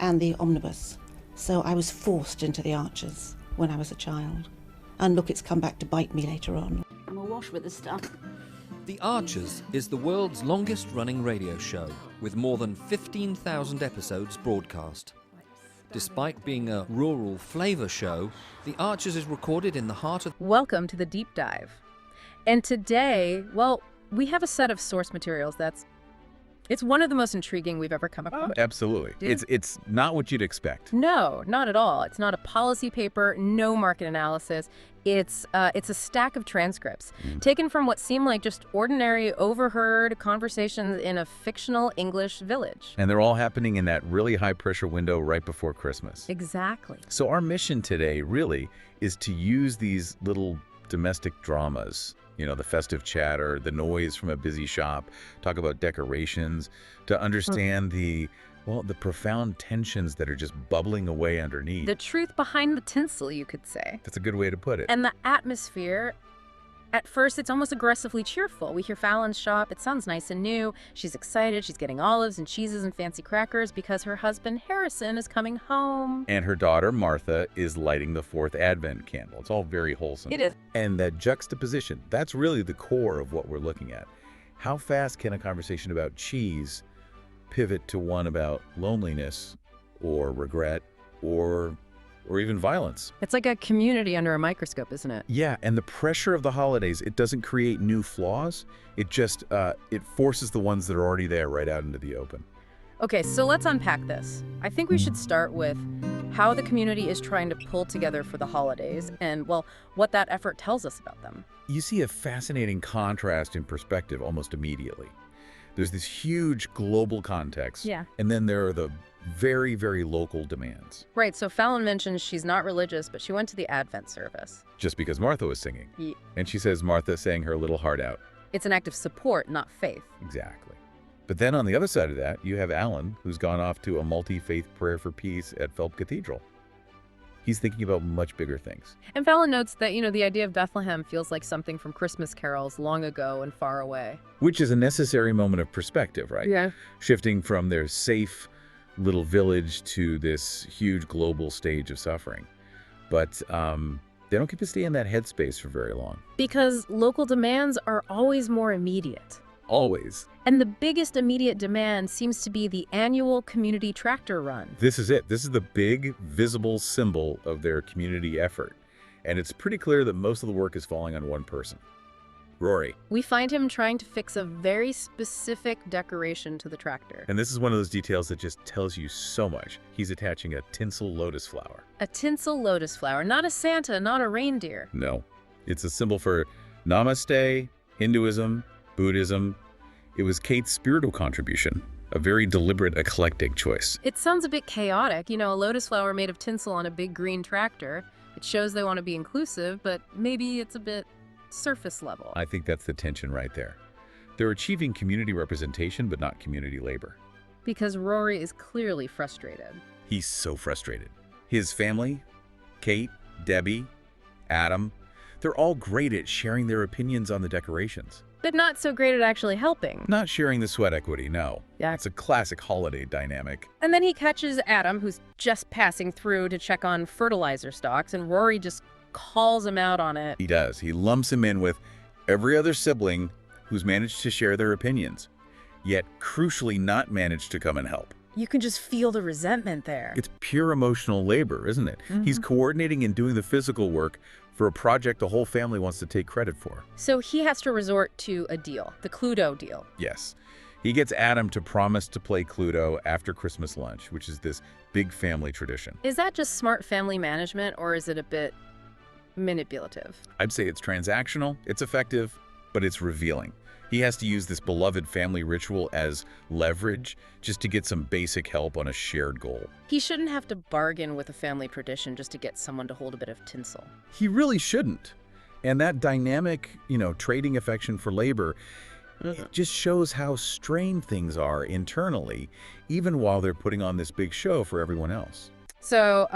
and the omnibus. So I was forced into the Archers when I was a child. And look, it's come back to bite me later on. I'm awash with this stuff. The Archers is the world's longest-running radio show, with more than 15,000 episodes broadcast. Despite being a rural flavour show, The Archers is recorded in the heart of... Welcome to the Deep Dive. And today, well, we have a set of source materials it's one of the most intriguing we've ever come across. Absolutely. It's not what you'd expect. No, not at all. It's not a policy paper, no market analysis. It's a stack of transcripts taken from what seem like just ordinary, overheard conversations in a fictional English village. And they're all happening in that really high-pressure window right before Christmas. Exactly. So our mission today really is to use these little domestic dramas, you know, the festive chatter, the noise from a busy shop, talk about decorations, to understand the profound tensions that are just bubbling away underneath. The truth behind the tinsel, you could say. That's a good way to put it. And the atmosphere, at first, it's almost aggressively cheerful. We hear Fallon's shop. It sounds nice and new. She's excited. She's getting olives and cheeses and fancy crackers because her husband, Harrison, is coming home. And her daughter, Martha, is lighting the fourth Advent candle. It's all very wholesome. It is. And that juxtaposition, that's really the core of what we're looking at. How fast can a conversation about cheese pivot to one about loneliness or regret or even violence? It's like a community under a microscope, isn't it? Yeah, and the pressure of the holidays, it doesn't create new flaws. It just, it forces the ones that are already there right out into the open. Okay, so let's unpack this. I think we should start with how the community is trying to pull together for the holidays and, well, what that effort tells us about them. You see a fascinating contrast in perspective almost immediately. There's this huge global context, and then there are the very, very local demands. Right, so Fallon mentions she's not religious, but she went to the Advent service. Just because Martha was singing. Yeah. And she says Martha sang her little heart out. It's an act of support, not faith. Exactly. But then on the other side of that, you have Alan, who's gone off to a multi-faith prayer for peace at Phelps Cathedral. He's thinking about much bigger things. And Fallon notes that, the idea of Bethlehem feels like something from Christmas carols long ago and far away. Which is a necessary moment of perspective, right? Yeah. Shifting from their safe little village to this huge global stage of suffering. But they don't get to stay in that headspace for very long. Because local demands are always more immediate. Always. And the biggest immediate demand seems to be the annual community tractor run. This is it. This is the big, visible symbol of their community effort. And it's pretty clear that most of the work is falling on one person. Rory. We find him trying to fix a very specific decoration to the tractor. And this is one of those details that just tells you so much. He's attaching a tinsel lotus flower. A tinsel lotus flower, not a Santa, not a reindeer. No. It's a symbol for Namaste, Hinduism, Buddhism. It was Kate's spiritual contribution, a very deliberate, eclectic choice. It sounds a bit chaotic. A lotus flower made of tinsel on a big green tractor. It shows they want to be inclusive, but maybe it's a bit surface level. I think that's the tension right there. They're achieving community representation, but not community labor. Because Rory is clearly frustrated. He's so frustrated. His family, Kate, Debbie, Adam, they're all great at sharing their opinions on the decorations. But not so great at actually helping. Not sharing the sweat equity, no. Yeah. It's a classic holiday dynamic. And then he catches Adam, who's just passing through to check on fertilizer stocks, and Rory just calls him out on it. He does. He lumps him in with every other sibling who's managed to share their opinions, yet crucially not managed to come and help. You can just feel the resentment there. It's pure emotional labor, isn't it? He's coordinating and doing the physical work for a project the whole family wants to take credit for. So he has to resort to a deal, the Cluedo deal. Yes. He gets Adam to promise to play Cluedo after Christmas lunch, which is this big family tradition. Is that just smart family management, or is it a bit manipulative? I'd say it's transactional, it's effective, but it's revealing. He has to use this beloved family ritual as leverage just to get some basic help on a shared goal. He shouldn't have to bargain with a family tradition just to get someone to hold a bit of tinsel. He really shouldn't. And that dynamic, trading affection for labor, it just shows how strained things are internally, even while they're putting on this big show for everyone else. So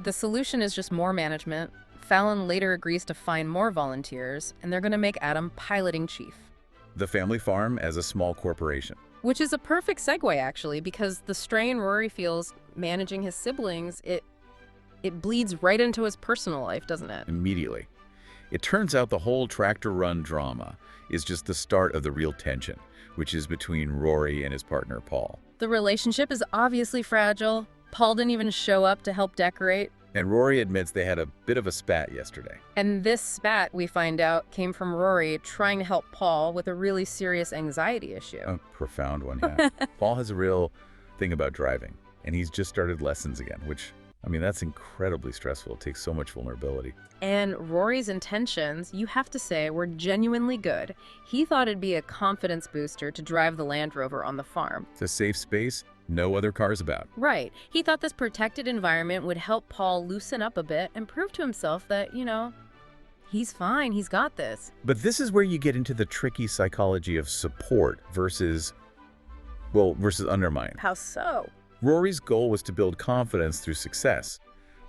the solution is just more management. Fallon later agrees to find more volunteers, and they're going to make Adam piloting chief. The family farm as a small corporation. Which is a perfect segue, actually, because the strain Rory feels managing his siblings, it bleeds right into his personal life, doesn't it? Immediately. It turns out the whole tractor run drama is just the start of the real tension, which is between Rory and his partner, Paul. The relationship is obviously fragile. Paul didn't even show up to help decorate. And Rory admits they had a bit of a spat yesterday. And this spat, we find out, came from Rory trying to help Paul with a really serious anxiety issue. A profound one, yeah. Paul has a real thing about driving, and he's just started lessons again, which, I mean, that's incredibly stressful. It takes so much vulnerability. And Rory's intentions, you have to say, were genuinely good. He thought it'd be a confidence booster to drive the Land Rover on the farm. It's a safe space, no other cars about. Right. He thought this protected environment would help Paul loosen up a bit and prove to himself that, he's fine, he's got this. But this is where you get into the tricky psychology of support versus undermine. How so? Rory's goal was to build confidence through success,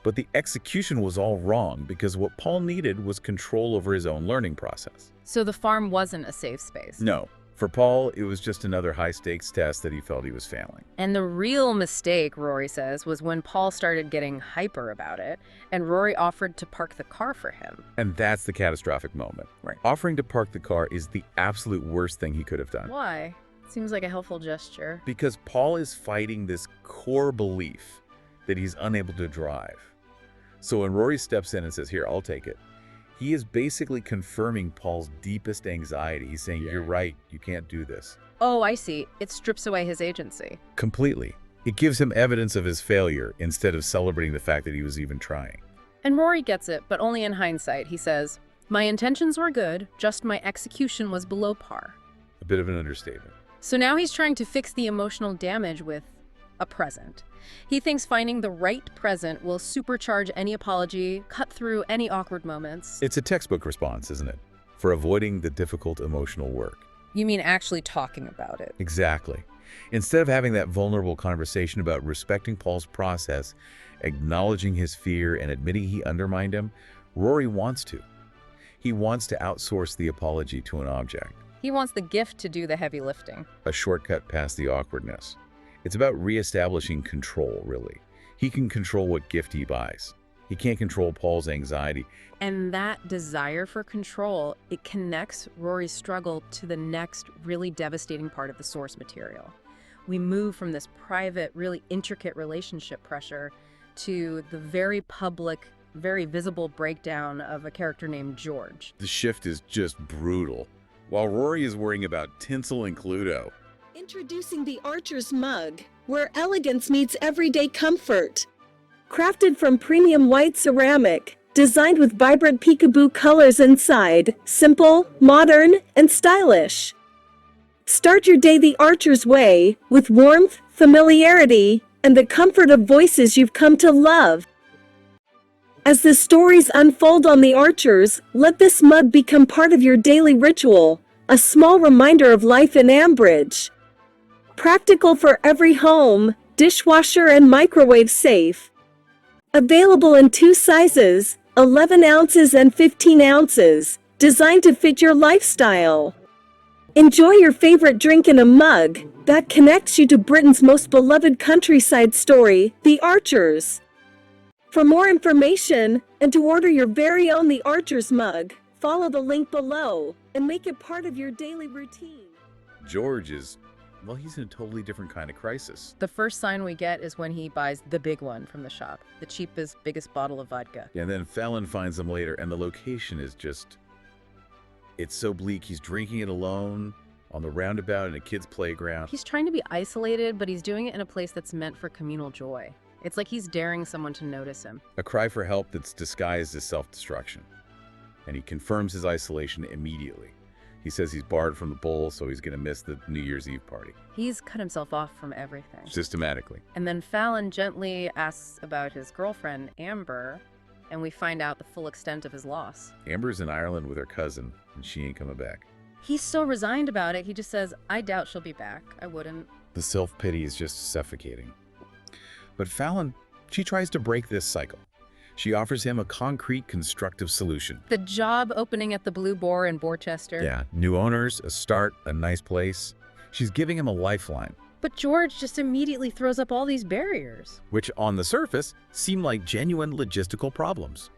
but the execution was all wrong because what Paul needed was control over his own learning process. So the farm wasn't a safe space? No. For Paul, it was just another high-stakes test that he felt he was failing. And the real mistake, Rory says, was when Paul started getting hyper about it, and Rory offered to park the car for him. And that's the catastrophic moment. Right. Offering to park the car is the absolute worst thing he could have done. Why? Seems like a helpful gesture. Because Paul is fighting this core belief that he's unable to drive. So when Rory steps in and says, "Here, I'll take it," he is basically confirming Paul's deepest anxiety. He's saying, "You're right, you can't do this." Oh, I see. It strips away his agency. Completely. It gives him evidence of his failure instead of celebrating the fact that he was even trying. And Rory gets it, but only in hindsight. He says, "My intentions were good, just my execution was below par." A bit of an understatement. So now he's trying to fix the emotional damage with a present. He thinks finding the right present will supercharge any apology, cut through any awkward moments. It's a textbook response, isn't it? For avoiding the difficult emotional work. You mean actually talking about it? Exactly. Instead of having that vulnerable conversation about respecting Paul's process, acknowledging his fear, and admitting he undermined him, Rory wants to. He wants to outsource the apology to an object. He wants the gift to do the heavy lifting. A shortcut past the awkwardness. It's about reestablishing control, really. He can control what gift he buys. He can't control Paul's anxiety. And that desire for control, it connects Rory's struggle to the next really devastating part of the source material. We move from this private, really intricate relationship pressure to the very public, very visible breakdown of a character named George. The shift is just brutal. While Rory is worrying about tinsel and Cluedo. Introducing the Archer's Mug, where elegance meets everyday comfort. Crafted from premium white ceramic, designed with vibrant peekaboo colors inside, simple, modern, and stylish. Start your day the Archer's way, with warmth, familiarity, and the comfort of voices you've come to love. As the stories unfold on the Archers, let this mug become part of your daily ritual, a small reminder of life in Ambridge. Practical for every home, dishwasher and microwave safe. Available in 2 sizes, 11 ounces and 15 ounces, designed to fit your lifestyle. Enjoy your favorite drink in a mug that connects you to Britain's most beloved countryside story, The Archers. For more information, and to order your very own The Archer's Mug, follow the link below and make it part of your daily routine. George is, well, he's in a totally different kind of crisis. The first sign we get is when he buys the big one from the shop, the cheapest, biggest bottle of vodka. And then Fallon finds him later, and the location is just, it's so bleak. He's drinking it alone on the roundabout in a kid's playground. He's trying to be isolated, but he's doing it in a place that's meant for communal joy. It's like he's daring someone to notice him. A cry for help that's disguised as self-destruction. And he confirms his isolation immediately. He says he's barred from the bowl, so he's going to miss the New Year's Eve party. He's cut himself off from everything. Systematically. And then Fallon gently asks about his girlfriend, Amber, and we find out the full extent of his loss. Amber's in Ireland with her cousin, and she ain't coming back. He's so resigned about it, he just says, "I doubt she'll be back. I wouldn't." The self-pity is just suffocating. But Fallon, she tries to break this cycle. She offers him a concrete, constructive solution. The job opening at the Blue Boar in Borchester. Yeah, new owners, a start, a nice place. She's giving him a lifeline, But George just immediately throws up all these barriers. which on the surface seem like genuine logistical problems.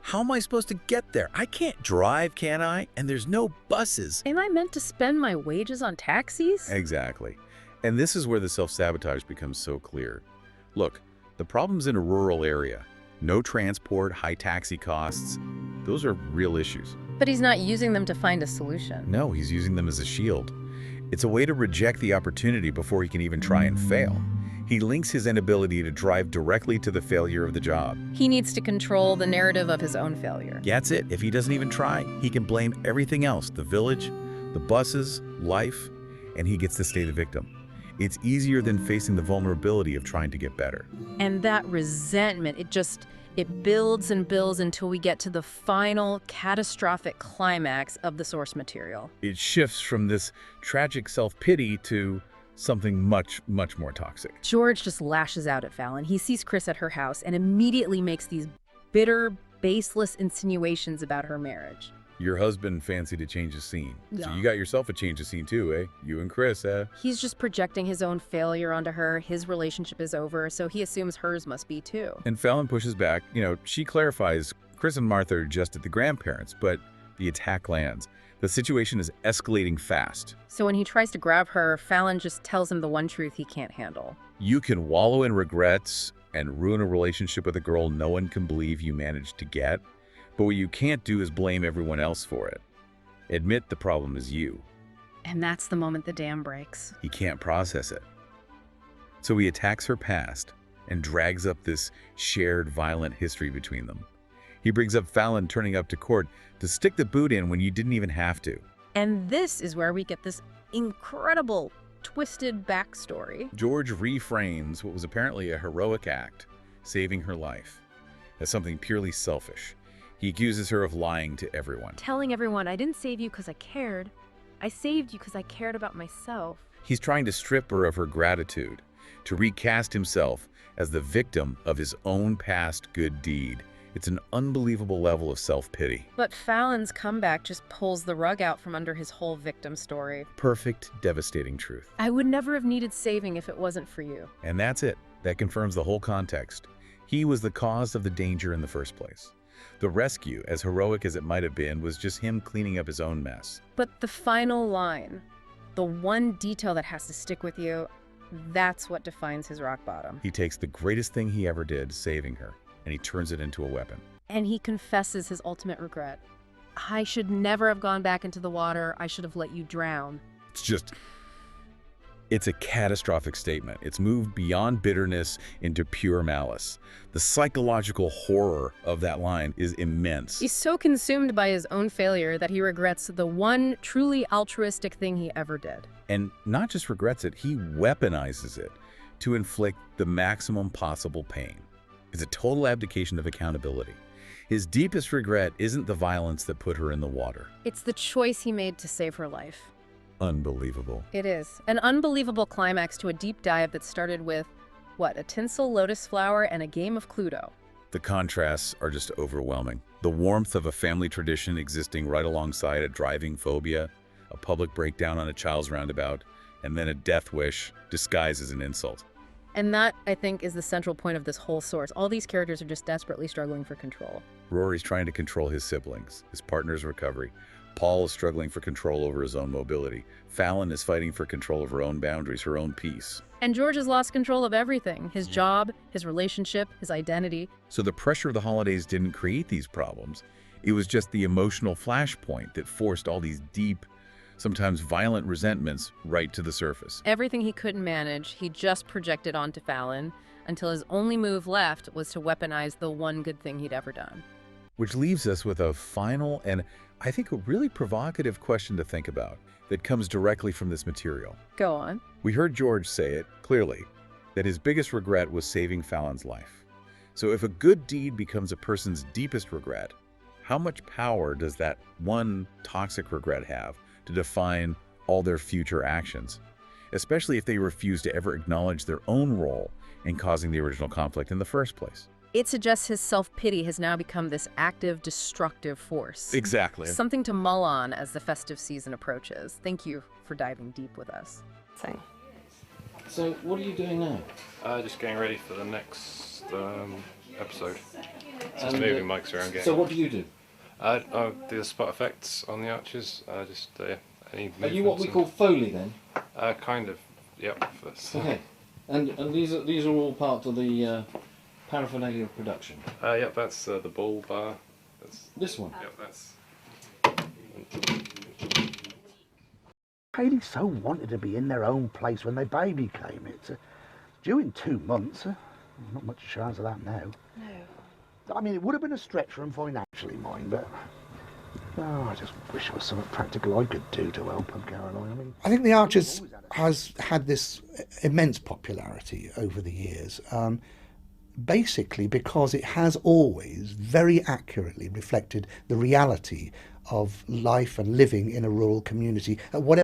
How am I supposed to get there? I can't drive, can I? And there's no buses. Am I meant to spend my wages on taxis? Exactly. And this is where the self-sabotage becomes so clear. Look, the problem's in a rural area. No transport, high taxi costs. Those are real issues. But he's not using them to find a solution. No, he's using them as a shield. It's a way to reject the opportunity before he can even try and fail. He links his inability to drive directly to the failure of the job. He needs to control the narrative of his own failure. That's it. If he doesn't even try, he can blame everything else, the village, the buses, life, and he gets to stay the victim. It's easier than facing the vulnerability of trying to get better. And that resentment, it builds and builds until we get to the final catastrophic climax of the source material. It shifts from this tragic self-pity to something much, much more toxic. George just lashes out at Fallon. He sees Chris at her house and immediately makes these bitter, baseless insinuations about her marriage. Your husband fancied a change of scene. So Yeah. you got yourself a change of scene too, eh? You and Chris, eh? He's just projecting his own failure onto her. His relationship is over, so he assumes hers must be too. And Fallon pushes back. She clarifies Chris and Martha are just at the grandparents, but the attack lands. The situation is escalating fast. So when he tries to grab her, Fallon just tells him the one truth he can't handle. You can wallow in regrets and ruin a relationship with a girl no one can believe you managed to get, but what you can't do is blame everyone else for it. Admit the problem is you. And that's the moment the dam breaks. He can't process it. So he attacks her past and drags up this shared violent history between them. He brings up Fallon turning up to court to stick the boot in when you didn't even have to. And this is where we get this incredible, twisted backstory. George reframes what was apparently a heroic act, saving her life, as something purely selfish. He accuses her of lying to everyone. Telling everyone, I didn't save you because I cared. I saved you because I cared about myself. He's trying to strip her of her gratitude, to recast himself as the victim of his own past good deed. It's an unbelievable level of self-pity. But Fallon's comeback just pulls the rug out from under his whole victim story. Perfect, devastating truth. I would never have needed saving if it wasn't for you. And that's it. That confirms the whole context. He was the cause of the danger in the first place. The rescue, as heroic as it might have been, was just him cleaning up his own mess. But the final line, the one detail that has to stick with you, that's what defines his rock bottom. He takes the greatest thing he ever did, saving her, and he turns it into a weapon. And he confesses his ultimate regret. I should never have gone back into the water. I should have let you drown. It's a catastrophic statement. It's moved beyond bitterness into pure malice. The psychological horror of that line is immense. He's so consumed by his own failure that he regrets the one truly altruistic thing he ever did. And not just regrets it, he weaponizes it to inflict the maximum possible pain. It's a total abdication of accountability. His deepest regret isn't the violence that put her in the water. It's the choice he made to save her life. Unbelievable. It is. An unbelievable climax to a deep dive that started with, a tinsel lotus flower and a game of Cluedo. The contrasts are just overwhelming. The warmth of a family tradition existing right alongside a driving phobia, a public breakdown on a child's roundabout, and then a death wish disguised as an insult. And that, I think, is the central point of this whole source. All these characters are just desperately struggling for control. Rory's trying to control his siblings, his partner's recovery. Paul is struggling for control over his own mobility. Fallon is fighting for control of her own boundaries, her own peace. And George has lost control of everything. His job, his relationship, his identity. So the pressure of the holidays didn't create these problems. It was just the emotional flashpoint that forced all these deep, sometimes violent resentments right to the surface. Everything he couldn't manage, he just projected onto Fallon until his only move left was to weaponize the one good thing he'd ever done. Which leaves us with a final and, I think, a really provocative question to think about that comes directly from this material. Go on. We heard George say it clearly, that his biggest regret was saving Fallon's life. So if a good deed becomes a person's deepest regret, how much power does that one toxic regret have to define all their future actions, especially if they refuse to ever acknowledge their own role in causing the original conflict in the first place? It suggests his self-pity has now become this active, destructive force. Exactly. Something to mull on as the festive season approaches. Thank you for diving deep with us. So, what are you doing now? Just getting ready for the next episode. Just And, moving mics around. Getting. So, what do you do? I do the spot effects on the arches. Any Are you what we movements call Foley then? kind of. Yep. Okay. And these are all part of the paraphernalia of production. Yep. That's the ball bar. That's. This one. Yep. That's. Haley so wanted to be in their own place when their baby came. It's due in 2 months. Not much chance of that now. No. I mean, it would have been a stretch for them financially, mind, but I just wish there was something practical I could do to help them, Caroline. I think The Archers has had this immense popularity over the years, basically because it has always very accurately reflected the reality of life and living in a rural community at whatever